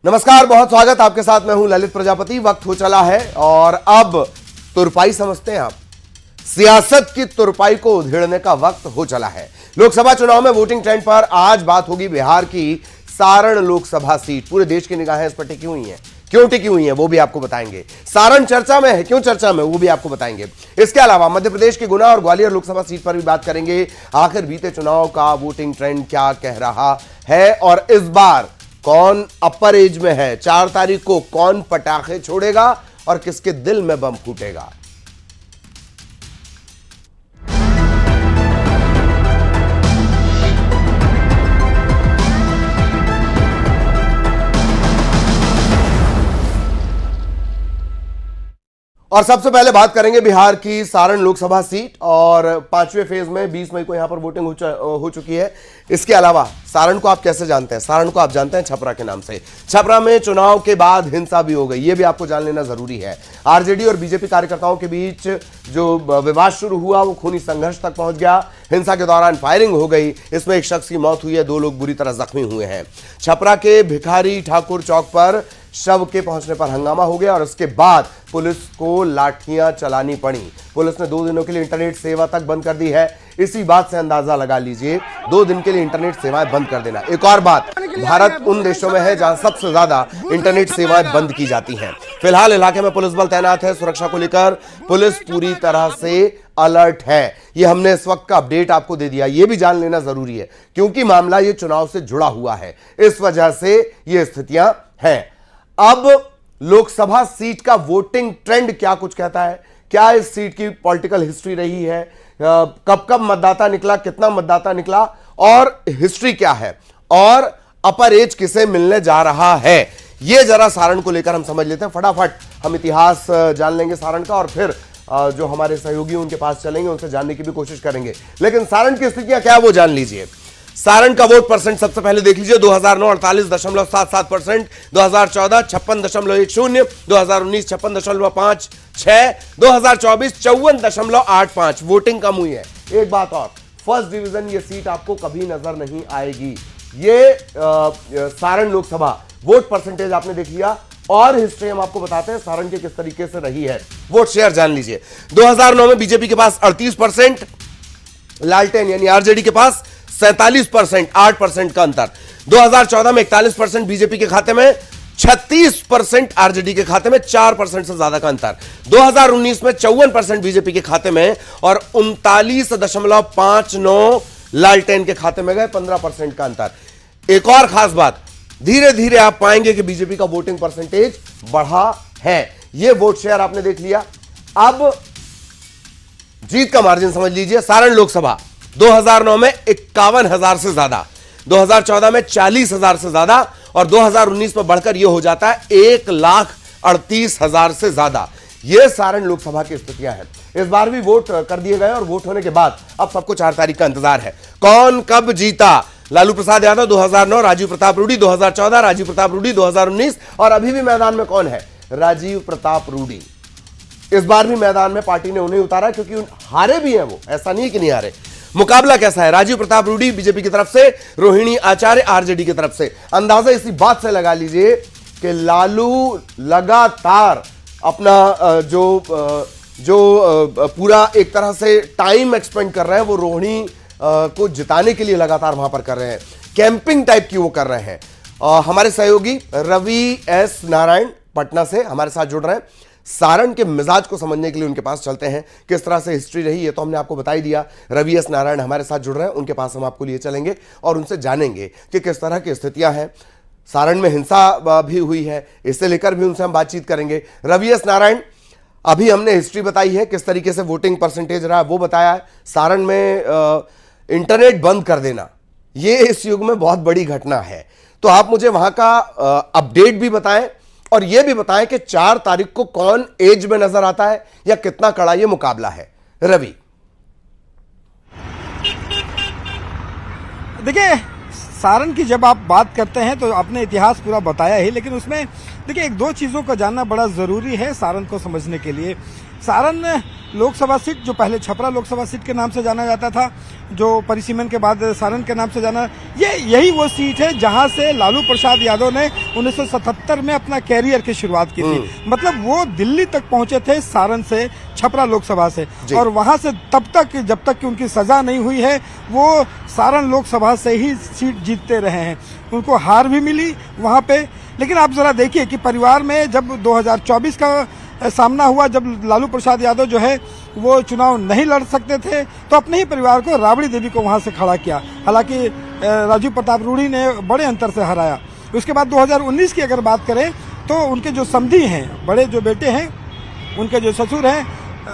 नमस्कार, बहुत स्वागत आपके साथ मैं हूं ललित प्रजापति। वक्त हो चला है और अब तुरपाई समझते हैं आप, सियासत की तुरपाई को उधेड़ने का वक्त हो चला है। लोकसभा चुनाव में वोटिंग ट्रेंड पर आज बात होगी बिहार की सारण लोकसभा सीट। पूरे देश की निगाहें इस पर टिकी हुई हैं, क्यों टिकी हुई हैं वो भी आपको बताएंगे। सारण चर्चा में है, क्यों चर्चा में वो भी आपको बताएंगे। इसके अलावा मध्य प्रदेश के गुना और ग्वालियर लोकसभा सीट पर भी बात करेंगे। आखिर बीते चुनाव का वोटिंग ट्रेंड क्या कह रहा है और इस बार कौन अपर एज में है, 4 तारीख को कौन पटाखे छोड़ेगा और किसके दिल में बम फूटेगा। और सबसे पहले बात करेंगे बिहार की सारण लोकसभा सीट और 5वें फेज में 20 मई को यहां पर वोटिंग हो चुकी है। इसके अलावा सारण को आप कैसे जानते हैं? सारण को आप जानते हैं छपरा के नाम से। छपरा में चुनाव के बाद हिंसा भी हो गई, यह भी आपको जान लेना जरूरी है। आरजेडी और बीजेपी कार्यकर्ताओं के बीच जो विवाद शुरू हुआ वो खूनी संघर्ष तक पहुंच गया। हिंसा के दौरान फायरिंग हो गई, इसमें एक शख्स की मौत हुई है, 2 लोग बुरी तरह जख्मी हुए हैं। छपरा के भिखारी ठाकुर चौक पर शव के पहुंचने पर हंगामा हो गया और उसके बाद पुलिस को लाठियां चलानी पड़ी। पुलिस ने 2 दिनों के लिए इंटरनेट सेवा तक बंद कर दी है। इसी बात से अंदाजा लगा लीजिए, 2 दिन के लिए इंटरनेट सेवाएं बंद कर देना। एक और बात, भारत उन देशों में है जहां सबसे ज्यादा इंटरनेट सेवाएं बंद की जाती हैं। फिलहाल इलाके में पुलिस बल तैनात है। सुरक्षा को लेकर पुलिस पूरी तरह से अलर्ट है। यह हमने इस वक्त का अपडेट आपको दे दिया। यह भी जान लेना जरूरी है क्योंकि मामला यह चुनाव से जुड़ा हुआ है, इस वजह से यह स्थितियां हैं। अब लोकसभा सीट का वोटिंग ट्रेंड क्या कुछ कहता है, क्या इस सीट की पॉलिटिकल हिस्ट्री रही है, कब कब मतदाता निकला, कितना मतदाता निकला और हिस्ट्री क्या है और अपर एज किसे मिलने जा रहा है, यह जरा सारण को लेकर हम समझ लेते हैं। फटाफट हम इतिहास जान लेंगे सारण का और फिर जो हमारे सहयोगी उनके पास चलेंगे, उनसे जानने की भी कोशिश करेंगे। लेकिन सारण की स्थितियां क्या है वो जान लीजिए। सारण का वोट परसेंट सबसे पहले देख लीजिए। 2009 48.77%, 2014 56.10, 2019 56.56, 2024 54.85। वोटिंग कम हुई है। एक बात और, फर्स्ट डिवीजन ये सीट आपको कभी नजर नहीं आएगी। ये सारण लोकसभा वोट परसेंटेज आपने देख लिया और हिस्ट्री हम आपको बताते हैं सारण के किस तरीके से रही है। वोट शेयर जान लीजिए। 2009 में बीजेपी के पास 38%, लालटेन यानी आरजेडी के पास 47%, 8% का अंतर। 2014 में 41% बीजेपी के खाते में, 36% आरजेडी के खाते में, 4% से ज्यादा का अंतर। 2019 में 54% बीजेपी के खाते में और 39.59 लालटेन के खाते में गए, 15% का अंतर। एक और खास बात, धीरे धीरे आप पाएंगे कि बीजेपी का वोटिंग परसेंटेज बढ़ा है। यह वोट शेयर आपने देख लिया। अब जीत का मार्जिन समझ लीजिए। सारण लोकसभा 2009 में 51,000 से ज्यादा, 2014 में 40,000 से ज्यादा और 2019 में बढ़कर यह हो जाता है 1,38,000 से ज्यादा। यह सारण लोकसभा की स्थितियां हैं। इस बार भी वोट कर दिए गए और वोट होने के बाद अब सबको 4 तारीख का इंतजार है। कौन कब जीता? लालू प्रसाद यादव 2009, राजीव प्रताप रूडी 2014, राजीव प्रताप रूडी 2019 और अभी भी मैदान में कौन है? राजीव प्रताप रूडी। इस बार भी मैदान में पार्टी ने उन्हें उतारा क्योंकि हारे भी हैं वो, ऐसा नहीं कि नहीं हारे। मुकाबला कैसा है? राजीव प्रताप रूडी बीजेपी की तरफ से, रोहिणी आचार्य आरजेडी की तरफ से। अंदाजा इसी बात से लगा लीजिए कि लालू लगातार अपना जो पूरा एक तरह से टाइम एक्सपेंड कर रहे हैं वो रोहिणी को जिताने के लिए लगातार वहां पर कर रहे हैं। कैंपिंग टाइप की वो कर रहे हैं। हमारे सहयोगी रवि एस नारायण पटना से हमारे साथ जुड़ रहे हैं। सारण के मिजाज को समझने के लिए उनके पास चलते हैं। किस तरह से हिस्ट्री रही है तो हमने आपको बता ही दिया। रवि एस नारायण हमारे साथ जुड़ रहे हैं, उनके पास हम आपको लिए चलेंगे और उनसे जानेंगे कि किस तरह की स्थितियां हैं। सारण में हिंसा भी हुई है, इससे लेकर भी उनसे हम बातचीत करेंगे। रवि एस नारायण, अभी हमने हिस्ट्री बताई है, किस तरीके से वोटिंग परसेंटेज रहा है वो बताया है। सारण में इंटरनेट बंद कर देना ये इस युग में बहुत बड़ी घटना है, तो आप मुझे वहां का अपडेट भी बताएं और यह भी बताएं कि 4 तारीख को कौन एज में नजर आता है या कितना कड़ा यह मुकाबला है। रवि, देखिए सारण की जब आप बात करते हैं तो आपने इतिहास पूरा बताया ही, लेकिन उसमें देखिए 1-2 चीजों का जानना बड़ा जरूरी है सारण को समझने के लिए। सारण लोकसभा सीट जो पहले छपरा लोकसभा सीट के नाम से जाना जाता था, जो परिसीमन के बाद सारण के नाम से जाना, यही वो सीट है जहां से लालू प्रसाद यादव ने 1977 में अपना कैरियर की शुरुआत की थी। मतलब वो दिल्ली तक पहुंचे थे सारण से, छपरा लोकसभा से, और वहां से तब तक जब तक कि उनकी सजा नहीं हुई है वो सारण लोकसभा से ही सीट जीतते रहे हैं। उनको हार भी मिली वहां पे। लेकिन आप जरा देखिए कि परिवार में जब 2024 का सामना हुआ, जब लालू प्रसाद यादव जो है वो चुनाव नहीं लड़ सकते थे, तो अपने ही परिवार को राबड़ी देवी को वहां से खड़ा किया। हालांकि राजीव प्रताप रूढ़ी ने बड़े अंतर से हराया। उसके बाद 2019 की अगर बात करें तो उनके जो समधी हैं, बड़े जो बेटे हैं, उनके जो ससुर हैं,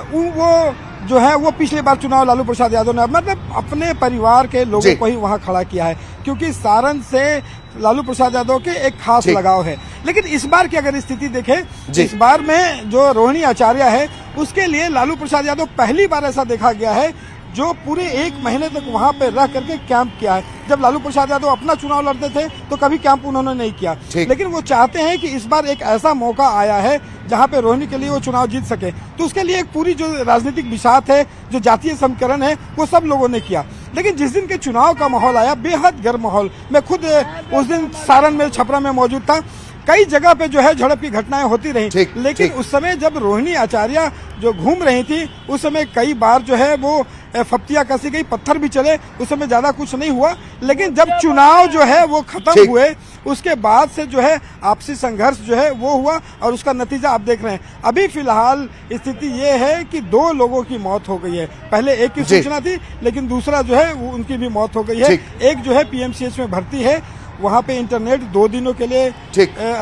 वो जो है वो पिछली बार चुनाव लालू प्रसाद यादव ने मतलब अपने परिवार के लोगों को ही वहां खड़ा किया है, क्योंकि सारण से लालू प्रसाद यादव के एक खास लगाव है। लेकिन इस बार की अगर स्थिति देखें, इस बार में जो रोहिणी आचार्य है उसके लिए लालू प्रसाद यादव पहली बार ऐसा देखा गया है जो पूरे 1 महीने तक वहां पे रह करके कैंप किया है। जब लालू प्रसाद यादव अपना चुनाव लड़ते थे तो कभी कैंप उन्होंने नहीं किया, लेकिन वो चाहते हैं कि इस बार एक ऐसा मौका आया है जहां पे रोहिणी के लिए वो चुनाव जीत सके। तो उसके लिए एक पूरी जो राजनीतिक बिसात है, जो जातीय समीकरण है, वो सब लोगों ने किया। लेकिन जिस दिन के चुनाव का माहौल आया, बेहद गर्म माहौल, मैं खुद उस दिन सारण में, छपरा में मौजूद था। कई जगह पे जो है झड़प की घटनाएं होती रही, लेकिन उस समय जब रोहिणी आचार्य जो घूम रही थी, उस समय कई बार जो है वो फप्तियां कसी गई, पत्थर भी चले, उस समय ज्यादा कुछ नहीं हुआ। लेकिन जब चुनाव जो है वो खत्म हुए, उसके बाद से जो है आपसी संघर्ष जो है वो हुआ, और उसका नतीजा आप देख रहे हैं। अभी फिलहाल स्थिति ये है कि 2 लोगों की मौत हो गई है। पहले एक की सूचना थी, लेकिन दूसरा जो है वो उनकी भी मौत हो गई है। एक जो है पीएमसीएच में भर्ती है, वहां पे इंटरनेट 2 दिनों के लिए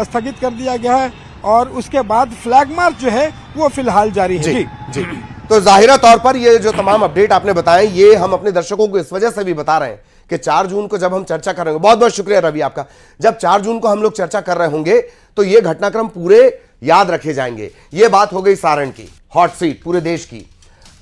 स्थगित कर दिया गया है, और उसके बाद फ्लैग मार्च जो है वो फिलहाल जारी है। जी। तो जाहिरा तौर पर ये जो तमाम अपडेट आपने बताए, ये हम अपने दर्शकों को इस वजह से भी बता रहे हैं कि 4 जून को जब हम चर्चा कर रहे होंगे, बहुत बहुत शुक्रिया रवि आपका, जब 4 जून को हम लोग चर्चा कर रहे होंगे तो ये घटनाक्रम पूरे याद रखे जाएंगे। ये बात हो गई सारण की हॉट सीट पूरे देश की।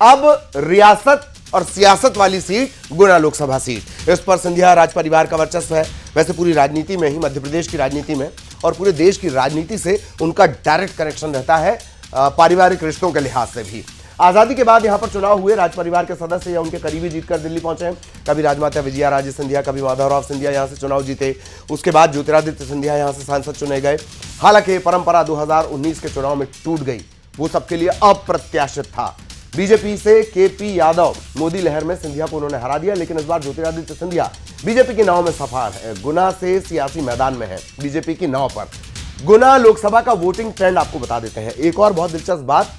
अब रियासत और सियासत वाली सीट गुना लोकसभा सीट, इस पर सिंधिया राज परिवार का वर्चस्व है। वैसे पूरी राजनीति में ही, मध्य प्रदेश की राजनीति में और पूरे देश की राजनीति से उनका डायरेक्ट कनेक्शन रहता है, पारिवारिक रिश्तों के लिहाज से भी। आजादी के बाद यहां पर चुनाव हुए, राज परिवार के सदस्य या उनके करीबी जीतकर दिल्ली पहुंचे हैं। कभी राजमाता विजया राजे सिंधिया, कभी माधवराव सिंधिया यहां से चुनाव जीते। उसके बाद ज्योतिरादित्य सिंधिया यहां से सांसद चुने गए। हालांकि परंपरा 2019 के चुनाव में टूट गई, वो सबके लिए अप्रत्याशित था। बीजेपी से केपी यादव, मोदी लहर में सिंधिया को उन्होंने हरा दिया, लेकिन इस बार ज्योतिरादित्य सिंधिया बीजेपी की नाव में सफार है, गुना से सियासी मैदान में है, बीजेपी की नाव पर। गुना लोकसभा का वोटिंग ट्रेंड आपको बता देते हैं। एक और बहुत दिलचस्प बात,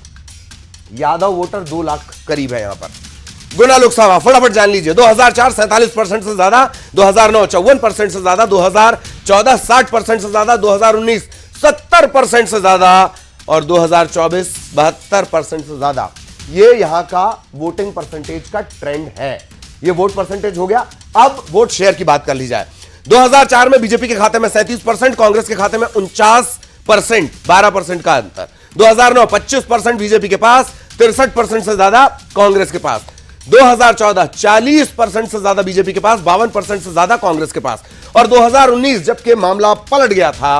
यादव वोटर 2 लाख करीब है यहां पर। गुना लोकसभा फटाफट जान लीजिए, 2004 47% से ज्यादा, 2009 54% से ज्यादा, 2014 60% से ज्यादा, 2019 70% से ज्यादा और 2024 72% से ज्यादा। ये यहां का वोटिंग परसेंटेज का ट्रेंड है। ये वोट परसेंटेज हो गया। अब वोट शेयर की बात कर ली जाए। 2004 में बीजेपी के खाते में 37%, कांग्रेस के खाते में 49%, 12% का अंतर। 2009 25% बीजेपी के पास, 63% से ज्यादा कांग्रेस के पास। 2014 40% से ज्यादा बीजेपी के पास, 52% से ज्यादा कांग्रेस के पास। और 2019 जबकि मामला पलट गया था,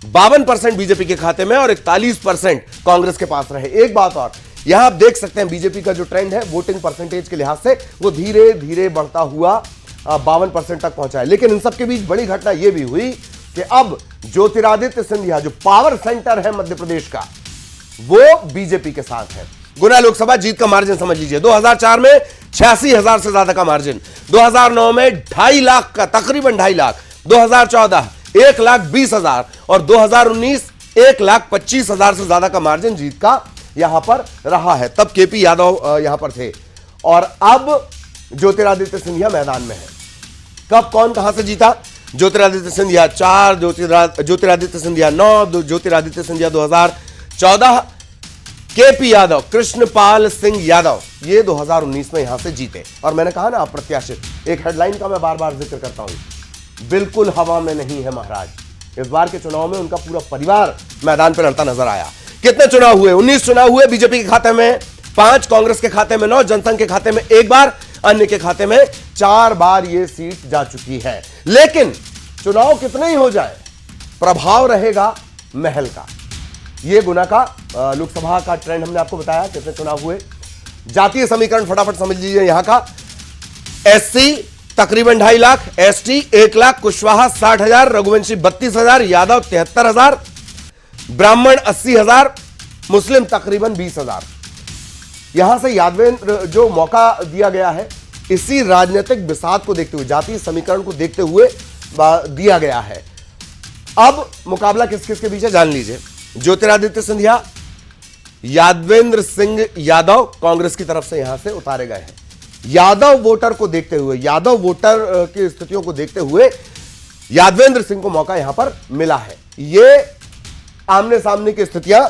52% बीजेपी के खाते में और 41% कांग्रेस के पास रहे। एक बात और, यहां आप देख सकते हैं बीजेपी का जो ट्रेंड है वोटिंग परसेंटेज के लिहाज से, वो धीरे धीरे बढ़ता हुआ 52% तक पहुंचा है। लेकिन इन सबके बीच बड़ी घटना यह भी हुई कि अब ज्योतिरादित्य सिंधिया जो पावर सेंटर है मध्य प्रदेश का, वो बीजेपी के साथ है। गुना लोकसभा जीत का मार्जिन समझ लीजिए, 2004 में 86,000 से ज्यादा का मार्जिन, 2009 में 2.5 लाख का, तकरीबन 2.5 लाख, 2014 1,20,000 और 2019 1,25,000 से ज्यादा का मार्जिन जीत का यहां पर रहा है। तब केपी यादव यहां पर थे और अब ज्योतिरादित्य सिंधिया मैदान में है। कब कौन कहां से जीता? ज्योतिरादित्य सिंधिया 4, ज्योतिरादित्य सिंधिया 9, ज्योतिरादित्य सिंधिया 2014, केपी यादव, कृष्णपाल सिंह यादव ये 2019 में यहां से जीते। और मैंने कहा ना अप्रत्याशित, एक हेडलाइन का मैं बार बार जिक्र करता हूं, बिल्कुल हवा में नहीं है महाराज। इस बार के चुनाव में उनका पूरा परिवार मैदान पर लड़ता नजर आया। कितने चुनाव हुए? 19 चुनाव हुए। बीजेपी के खाते में 5, कांग्रेस के खाते में 9, जनसंघ के खाते में 1 बार, अन्य के खाते में 4 बार ये सीट जा चुकी है। लेकिन चुनाव कितने ही हो जाए, प्रभाव रहेगा महल का। ये गुना का लोकसभा का ट्रेंड हमने आपको बताया, कितने चुनाव हुए, जातीय समीकरण फटाफट समझ लीजिए यहां का। एससी तकरीबन 2.5 लाख, एसटी 1 लाख, कुशवाहा 60,000, रघुवंशी 32,000, यादव 73,000, ब्राह्मण 80,000, मुस्लिम तकरीबन 20,000। यहां से यादवेंद्र जो मौका दिया गया है इसी राजनीतिक विषाद को देखते हुए, जातीय समीकरण को देखते हुए दिया गया है। अब मुकाबला किस किस के बीच है जान लीजिए। ज्योतिरादित्य सिंधिया, यादवेंद्र सिंह यादव कांग्रेस की तरफ से यहां से उतारे गए हैं। यादव वोटर को देखते हुए, यादव वोटर की स्थितियों को देखते हुए यादवेंद्र सिंह को मौका यहां पर मिला है। यह आमने सामने की स्थितियां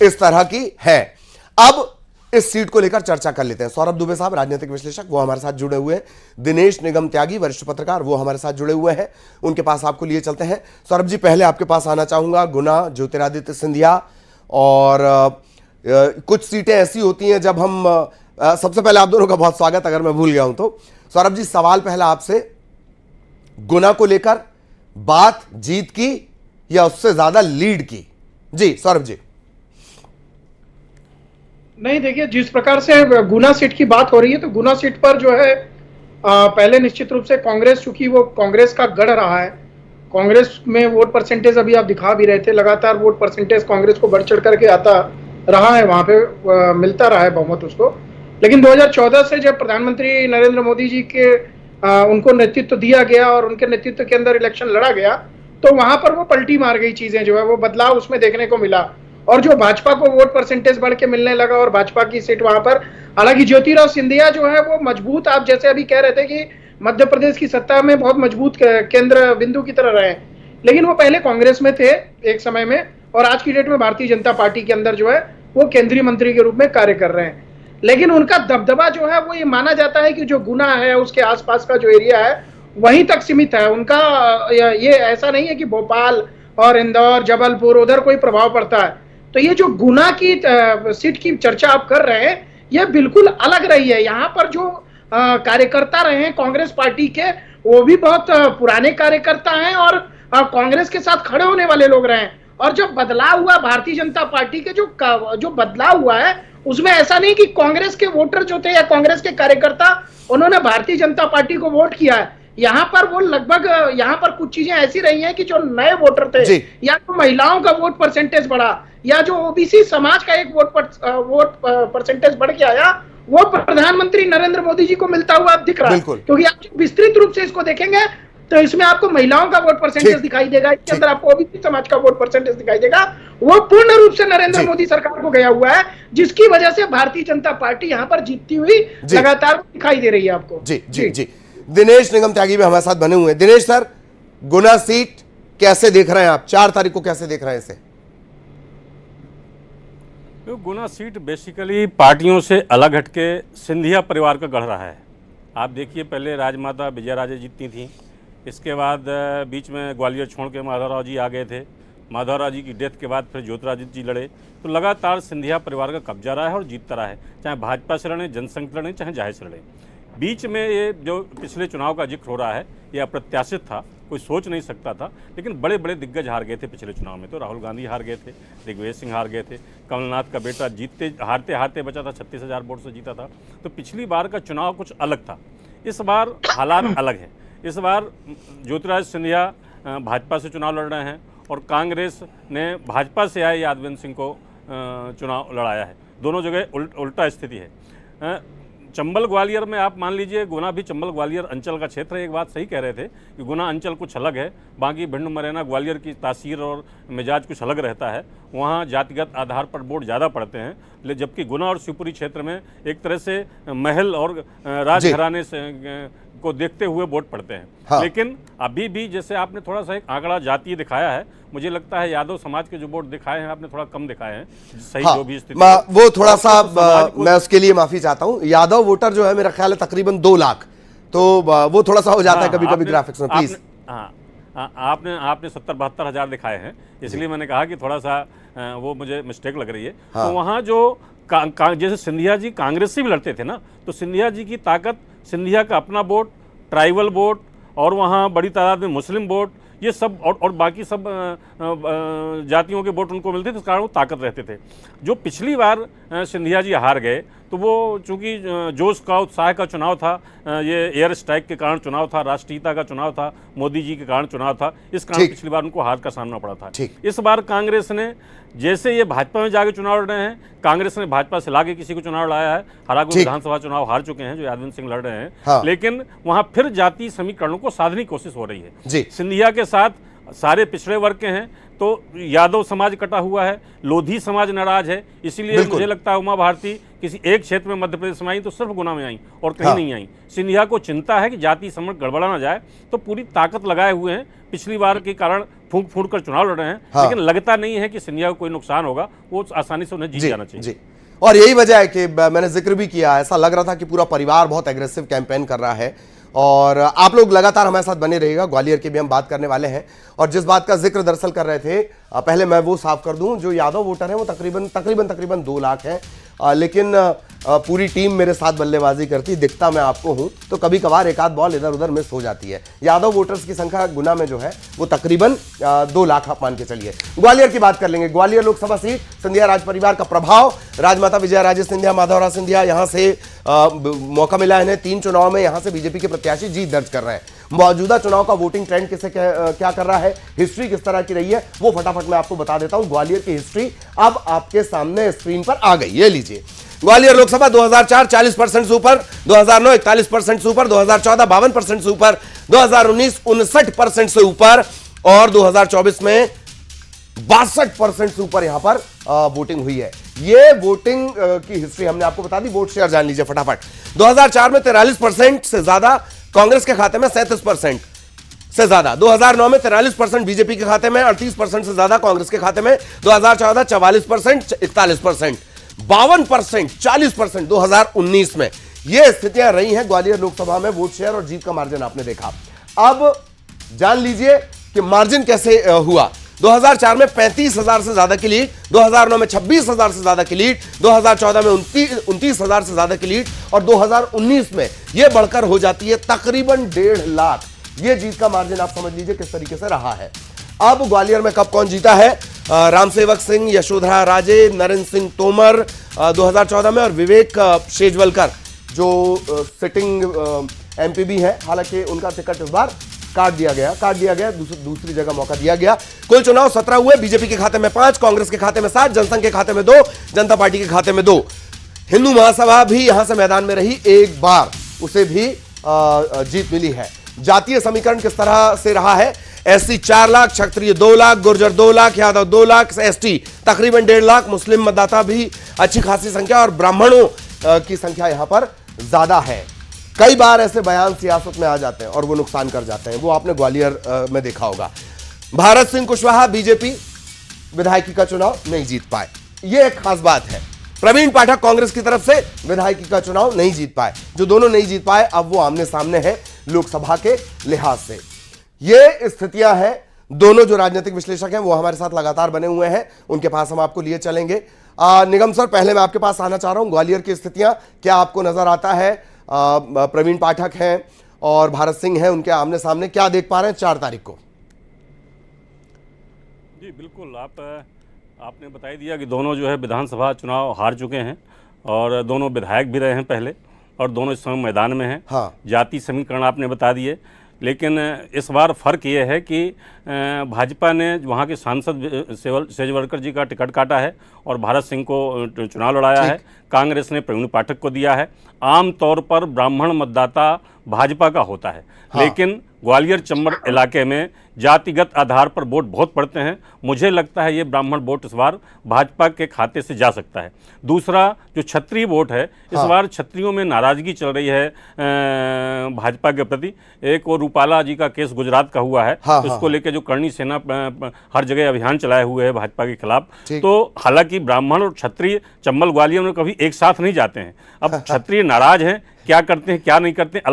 इस तरह की हैं। अब इस सीट को लेकर चर्चा कर लेते हैं। सौरभ दुबे साहब राजनीतिक विश्लेषक, वो हमारे साथ जुड़े हुए हैं। दिनेश निगम त्यागी वरिष्ठ पत्रकार, वो हमारे साथ जुड़े हुए हैं। उनके पास आपको लिए चलते हैं। सौरभ जी, पहले आपके पास आना चाहूंगा। गुना, ज्योतिरादित्य सिंधिया और कुछ सीटें ऐसी होती हैं जब हम सबसे पहले आप दोनों का बहुत स्वागत, अगर मैं भूल गया हूं तो। सौरभ जी, सवाल पहला आपसे, गुना को लेकर बात जीत की या उससे ज्यादा लीड की? जी सौरभ जी। नहीं, देखिए, जिस प्रकार से गुना सीट की बात हो रही है तो गुना सीट पर जो है पहले निश्चित रूप से कांग्रेस, चूंकि वो कांग्रेस का गढ़ रहा है, कांग्रेस में वोट परसेंटेज अभी आप दिखा भी रहे थे, लगातार वोट परसेंटेज कांग्रेस को बढ़ चढ़ करके आता रहा है, वहां पे मिलता रहा है बहुमत उसको। लेकिन 2014 से जब प्रधानमंत्री नरेंद्र मोदी जी के उनको नेतृत्व दिया गया और उनके नेतृत्व के अंदर इलेक्शन लड़ा गया, तो वहां पर वो पलटी मार गई चीजें, जो है वो बदलाव उसमें देखने को मिला। और जो भाजपा को वोट परसेंटेज बढ़ के मिलने लगा और भाजपा की सीट वहां पर, हालांकि ज्योतिराव सिंधिया जो है वो मजबूत, आप जैसे अभी कह रहे थे कि मध्य प्रदेश की सत्ता में बहुत मजबूत केंद्र बिंदु की तरह रहे, लेकिन वो पहले कांग्रेस में थे एक समय में, और आज की डेट में भारतीय जनता पार्टी के अंदर जो है वो केंद्रीय मंत्री के रूप में कार्य कर रहे हैं। लेकिन उनका दबदबा जो है वो ये माना जाता है कि जो गुना है उसके आसपास का जो एरिया है वहीं तक सीमित है उनका। ये ऐसा नहीं है कि भोपाल और इंदौर, जबलपुर, उधर कोई प्रभाव पड़ता है। तो ये जो गुना की सीट की चर्चा आप कर रहे हैं, ये बिल्कुल अलग रही है। यहाँ पर जो कार्यकर्ता रहे हैं कांग्रेस पार्टी के, वो भी बहुत पुराने कार्यकर्ता हैं और कांग्रेस के साथ खड़े होने वाले लोग रहे हैं। और जो बदलाव हुआ भारतीय जनता पार्टी के, जो बदलाव हुआ है उसमें ऐसा नहीं कि कांग्रेस के वोटर जो थे या कांग्रेस के कार्यकर्ता उन्होंने भारतीय जनता पार्टी को वोट किया है। यहाँ पर वो लगभग, यहाँ पर कुछ चीजें ऐसी रही हैं कि जो नए वोटर थे, या तो महिलाओं का वोट परसेंटेज बढ़ा, या जो ओबीसी समाज का एक वोट परसेंटेज बढ़ के आया, वो प्रधानमंत्री नरेंद्र मोदी जी को मिलता हुआ अब दिख रहा है। क्योंकि आप विस्तृत रूप से इसको देखेंगे तो इसमें आपको महिलाओं का वोट परसेंटेज दिखाई देगा, इसके अंदर आपको ओबीसी समाज का वोट परसेंटेज दिखाई देगा। वो पूर्ण रूप से नरेंद्र मोदी सरकार को गया हुआ है, जिसकी वजह से भारतीय जनता पार्टी यहां पर जीतती हुई लगातार दिखाई दे रही है आपको। जी जी जी। दिनेश निगम त्यागी भी हमारे साथ बने हुए हैं। दिनेश सर, गुना सीट कैसे देख रहे हैं आप? 4 तारीख को कैसे देख रहे हैं इसे? गुना सीट बेसिकली पार्टियों से अलग हटके सिंधिया परिवार का गढ़ रहा है। आप देखिए, पहले राजमाता विजयराजे जीतती थी, इसके बाद बीच में ग्वालियर छोड़ के माधवराव जी आ गए थे। माधवराव जी की डेथ के बाद फिर ज्योतिरादित्य जी लड़े, तो लगातार सिंधिया परिवार का कब्जा रहा है और जीतता रहा है, चाहे भाजपा से लड़े, जनसंघ से लड़े, चाहे जाहे से लड़े। बीच में ये जो पिछले चुनाव का जिक्र हो रहा है, ये अप्रत्याशित था, कोई सोच नहीं सकता था, लेकिन बड़े बड़े दिग्गज हार गए थे पिछले चुनाव में। तो राहुल गांधी हार गए थे, दिग्विजय सिंह हार गए थे, कमलनाथ का बेटा हारते हारते बचा था, 36,000 वोट से जीता था। तो पिछली बार का चुनाव कुछ अलग था, इस बार हालात अलग है। इस बार ज्योतिरादित्य सिंधिया भाजपा से चुनाव लड़ रहे हैं और कांग्रेस ने भाजपा से आए यादवेंद्र सिंह को चुनाव लड़ाया है। दोनों जगह उल्टा स्थिति है। चंबल ग्वालियर में आप मान लीजिए, गुना भी चंबल ग्वालियर अंचल का क्षेत्र है। एक बात सही कह रहे थे कि गुना अंचल कुछ अलग है, बाकी भिंड मुरैना ग्वालियर की तासीर और मिजाज कुछ अलग रहता है। वहाँ जातिगत आधार पर वोट ज़्यादा पड़ते हैं, जबकि गुना और शिवपुरी क्षेत्र में एक तरह से महल और राजघराने से को देखते हुए वोट पड़ते हैं। हाँ। लेकिन अभी भी जैसे आपने थोड़ा सा एक आंकड़ा जातीय दिखाया है, मुझे लगता है यादव समाज के जो वोट दिखाए हैं आपने थोड़ा कम दिखाए हैं। सही हाँ, जो भी स्थिति वो थोड़ा सा मैं उसके लिए माफी चाहता हूं। यादव वोटर जो है मेरा ख्याल है तकरीबन 2 लाख, तो वो थोड़ा सा हो जाता है कभी कभी ग्राफिक्स में। प्लीज आपने 70-72 हजार दिखाए हैं, इसलिए मैंने कहा कि थोड़ा सा वो मुझे मिस्टेक लग रही है। हाँ। तो वहाँ जो जैसे सिंधिया जी कांग्रेस से भी लड़ते थे ना, तो सिंधिया जी की ताकत, सिंधिया का अपना वोट, ट्राइबल वोट और वहाँ बड़ी तादाद में मुस्लिम वोट, ये सब और बाकी सब जातियों के वोट उनको मिलते थे, इस कारण वो ताकत रहते थे। जो पिछली बार सिंधिया जी हार गए तो वो चूंकि जोश का उत्साह का चुनाव था, ये एयर स्ट्राइक के कारण चुनाव था, राष्ट्रीयता का चुनाव था, मोदी जी के कारण चुनाव था, इस कारण पिछली बार उनको हार का सामना पड़ा था। इस बार कांग्रेस ने, जैसे ये भाजपा में जाके चुनाव लड़ रहे हैं, कांग्रेस ने भाजपा से लाके किसी को चुनाव लड़ाया है। हालांकि विधानसभा चुनाव हार चुके हैं जो यादव सिंह लड़ रहे हैं, हाँ। लेकिन वहां फिर जातीय समीकरणों को साधने की कोशिश हो रही है। जी। सिंधिया के साथ सारे पिछड़े वर्ग के हैं, तो यादव समाज कटा हुआ है, लोधी समाज नाराज है, इसीलिए मुझे लगता है उमा भारती किसी एक क्षेत्र में मध्य प्रदेश में आई तो सिर्फ गुना में आई और कहीं नहीं आई। सिंधिया को चिंता है कि जाति समझ गड़बड़ा ना जाए, तो पूरी ताकत लगाए हुए हैं, पिछली बार के कारण फूंक फूंक कर चुनाव लड़ रहे हैं, लेकिन लगता नहीं है कि सिंधिया को कोई नुकसान होगा, वो आसानी से उन्हें जीत जाना चाहिए। जी। और यही वजह है कि मैंने जिक्र भी किया, ऐसा लग रहा था कि पूरा परिवार बहुत एग्रेसिव कैंपेन कर रहा है, और आप लोग लगातार हमारे साथ बने रहिएगा। ग्वालियर की भी हम बात करने वाले हैं, और जिस बात का जिक्र दरअसल कर रहे थे, पहले मैं वो साफ कर दूं, जो यादव वोटर हैं वो तकरीबन 2 लाख हैं, लेकिन पूरी टीम मेरे साथ बल्लेबाजी करती, दिखता मैं आपको हूं, तो कभी कभार एक आध बॉल इधर उधर मिस हो जाती है। यादव वोटर्स की संख्या गुना में जो है वो तकरीबन 2 लाख आप मान के चलिए। ग्वालियर की बात कर लेंगे। ग्वालियर लोकसभा सीट, सिंधिया राज परिवार का प्रभाव, राजमाता विजयाराजे सिंधिया, माधवराव सिंधिया, यहां से मौका मिला इन्हें 3 चुनाव में, यहां से बीजेपी के प्रत्याशी जीत दर्ज कर रहे हैं। मौजूदा चुनाव का वोटिंग ट्रेंड किसे क्या कर रहा है, हिस्ट्री किस तरह की रही है, वो फटाफट मैं आपको बता देता हूं। ग्वालियर की हिस्ट्री अब आपके सामने स्क्रीन पर आ गई, ये लीजिए। ग्वालियर लोकसभा 2004 40% से ऊपर, 2009 41% से ऊपर, 2014 52% से ऊपर, 2019 59% से ऊपर, और 2024 में 62% से ऊपर यहां पर वोटिंग हुई है। ये वोटिंग की हिस्ट्री हमने आपको बता दी। वोट शेयर जान लीजिए फटाफट। 2004 में 43% से ज्यादा कांग्रेस के खाते में, 37% से ज्यादा। 2009 में 43% बीजेपी के खाते में, 38% से ज्यादा कांग्रेस के खाते में। 2014 44%, 41%, 52%, 40% 2019 में। ये स्थितियां रही हैं ग्वालियर लोकसभा में। वोट शेयर और जीत का मार्जिन आपने देखा। अब जान लीजिए कि मार्जिन कैसे हुआ। 2004 में 35,000 से ज्यादा की लीड, 2009 में 26,000 से ज्यादा की लीड, 2014 में 29,000 से ज्यादा की लीड, और 2019 में यह बढ़कर हो जाती है तकरीबन 1.5 लाख। यह जीत का मार्जिन आप समझ लीजिए किस तरीके से रहा है। अब ग्वालियर में कब कौन जीता है? रामसेवक सिंह, यशोधरा राजे, नरेंद्र सिंह तोमर 2014 में, और विवेक शेजवलकर जो सिटिंग एमपी भी है, हालांकि उनका टिकट इस बार काट दिया गया, दूसरी जगह मौका दिया गया। कुल चुनाव 17 हुए, बीजेपी के खाते में 5, कांग्रेस के खाते में 7, जनसंघ के खाते में 2, जनता पार्टी के खाते में 2। हिंदू महासभा भी यहां से मैदान में रही एक बार, उसे भी जीत मिली है। जातीय समीकरण किस तरह से रहा है? एससी 4 लाख, क्षत्रिय 2 लाख, गुर्जर 2 लाख, यादव 2 लाख, एसटी तकरीबन 1.5 लाख, मुस्लिम मतदाता भी अच्छी खासी संख्या, और ब्राह्मणों की संख्या यहां पर ज्यादा है। कई बार ऐसे बयान सियासत में आ जाते हैं और वो नुकसान कर जाते हैं, वो आपने ग्वालियर में देखा होगा। भारत सिंह कुशवाहा बीजेपी विधायकी का चुनाव नहीं जीत पाए, ये एक खास बात है। प्रवीण पाठक कांग्रेस की तरफ से विधायकी का चुनाव नहीं जीत पाए। जो दोनों नहीं जीत पाए, अब वो आमने सामने हैं लोकसभा के लिहाज से। ये स्थितियां हैं। दोनों जो राजनीतिक विश्लेषक हैं वो हमारे साथ लगातार बने हुए हैं, उनके पास हम आपको लिए चलेंगे। निगम सर, पहले मैं आपके पास आना चाह रहा हूं। ग्वालियर की स्थितियां क्या आपको नजर आता है? प्रवीण पाठक हैं और भारत सिंह हैं, उनके आमने सामने क्या देख पा रहे हैं 4 तारीख को? जी बिल्कुल, आपने बता ही दिया कि दोनों जो है विधानसभा चुनाव हार चुके हैं, और दोनों विधायक भी रहे हैं पहले, और दोनों इस समय मैदान में हैं। हाँ। जाति समीकरण आपने बता दिए, लेकिन इस बार फ़र्क ये है कि भाजपा ने वहाँ के सांसद सेजवलकर जी का टिकट काटा है और भारत सिंह को चुनाव लड़ाया है। कांग्रेस ने प्रवीण पाठक को दिया है। आम तौर पर ब्राह्मण मतदाता भाजपा का होता है, लेकिन ग्वालियर चंबल इलाके में जातिगत आधार पर वोट बहुत पड़ते हैं। मुझे लगता है ये ब्राह्मण वोट इस बार भाजपा के खाते से जा सकता है। दूसरा, जो क्षत्रिय वोट है, इस बार क्षत्रियों में नाराजगी चल रही है भाजपा के प्रति। एक वो रूपाला जी का केस गुजरात का हुआ है, तो इसको लेकर जो करणी सेना हर जगह अभियान चलाए हुए है भाजपा के खिलाफ। तो हालांकि ब्राह्मण और क्षत्रिय चंबल ग्वालियर में कभी एक साथ नहीं जाते हैं। अब क्षत्रिय नाराज हैं, क्या करते हैं क्या नहीं करते हैं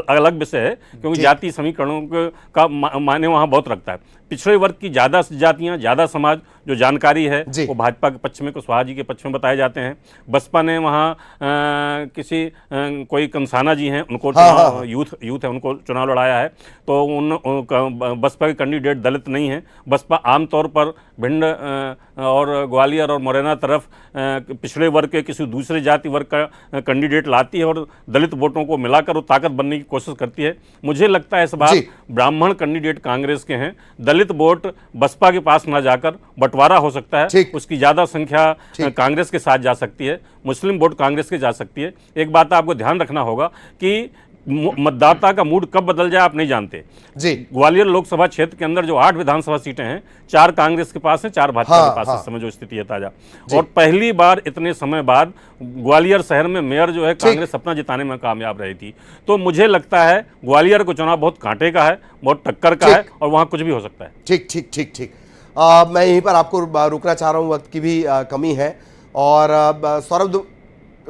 अलग विषय है, क्योंकि जाति समीकरणों का मायने वहाँ बहुत रखता है। पिछड़े वर्ग की ज़्यादा जातियाँ, ज़्यादा समाज जो जानकारी है जी। वो भाजपा के पक्ष में, कुशवाहा जी के पक्ष में बताए जाते हैं। बसपा ने वहाँ कोई कमसाना जी हैं, उनको चुनाव, यूथ है, उनको चुनाव लड़ाया है। तो बसपा के कैंडिडेट दलित नहीं हैं। बसपा आमतौर पर भिंड और ग्वालियर और मुरैना तरफ पिछड़े वर्ग के किसी दूसरे जाति वर्ग का कैंडिडेट लाती है और दलित वोटों को मिलाकर वो ताकत बनने की कोशिश करती है। मुझे लगता है इस बार ब्राह्मण कैंडिडेट कांग्रेस के हैं, दलित वोट बसपा के पास ना जाकर बंटवारा हो सकता है, उसकी ज़्यादा संख्या कांग्रेस के साथ जा सकती है, मुस्लिम वोट कांग्रेस के जा सकती है। एक बात आपको ध्यान रखना होगा कि मतदाता का मूड कब बदल जाए आप नहीं जानते जी। ग्वालियर लोकसभा क्षेत्र के अंदर जो 8 विधानसभा सीटें हैं, 4 कांग्रेस के पास हैं, 4 भाजपा के पास इस समय जो स्थिति है ताजा। और पहली बार इतने समय बाद ग्वालियर शहर में मेयर जो है कांग्रेस अपना जिताने में कामयाब रही थी। तो मुझे लगता है ग्वालियर को चुनाव बहुत कांटे का है, बहुत टक्कर का है और वहां कुछ भी हो सकता है। ठीक ठीक ठीक ठीक। मैं यहीं पर आपको रुकना चाह रहा हूं, वक्त की भी कमी है। और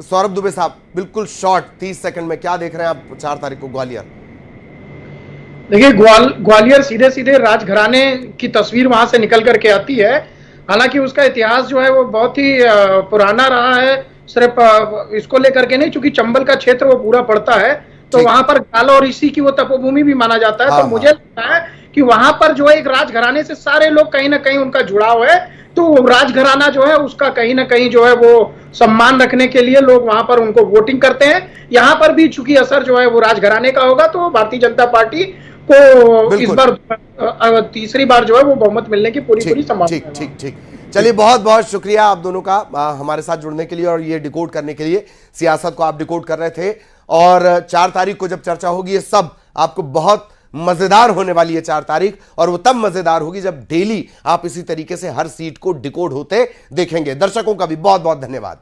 सौरभ दुबे साहब, बिल्कुल शॉर्ट 30 सेकंड में क्या देख रहे हैं आप 4 तारीख को ग्वालियर? देखिए, ग्वालियर सीधे सीधे राजघराने की तस्वीर वहां से निकल करके आती है। हालांकि उसका इतिहास जो है वो बहुत ही पुराना रहा है, सिर्फ इसको लेकर के नहीं, चूंकि चंबल का क्षेत्र वो पूरा पड़ता है, तो वहां पर काला और ऋषि की वो तपोभूमि भी माना जाता है। तो मुझे लगता है कि वहां पर जो है एक राजघराने से सारे लोग कहीं ना कहीं उनका जुड़ाव है, तो राजघराना जो है उसका कहीं ना कहीं जो है वो सम्मान रखने के लिए लोग वहां पर उनको वोटिंग करते हैं। यहाँ पर भी चूंकि असर जो है वो राजघराने का होगा, तो भारतीय जनता पार्टी को इस बार तीसरी बार जो है वो बहुमत मिलने की पूरी संभावना है। ठीक ठीक। चलिए, बहुत बहुत शुक्रिया आप दोनों का हमारे साथ जुड़ने के लिए और ये डिकोड करने के लिए। सियासत को आप डिकोड कर रहे थे और 4 तारीख को जब चर्चा होगी, ये सब आपको बहुत मजेदार होने वाली है 4 तारीख। और वो तब मजेदार होगी जब डेली आप इसी तरीके से हर सीट को डिकोड होते देखेंगे। दर्शकों का भी बहुत बहुत धन्यवाद।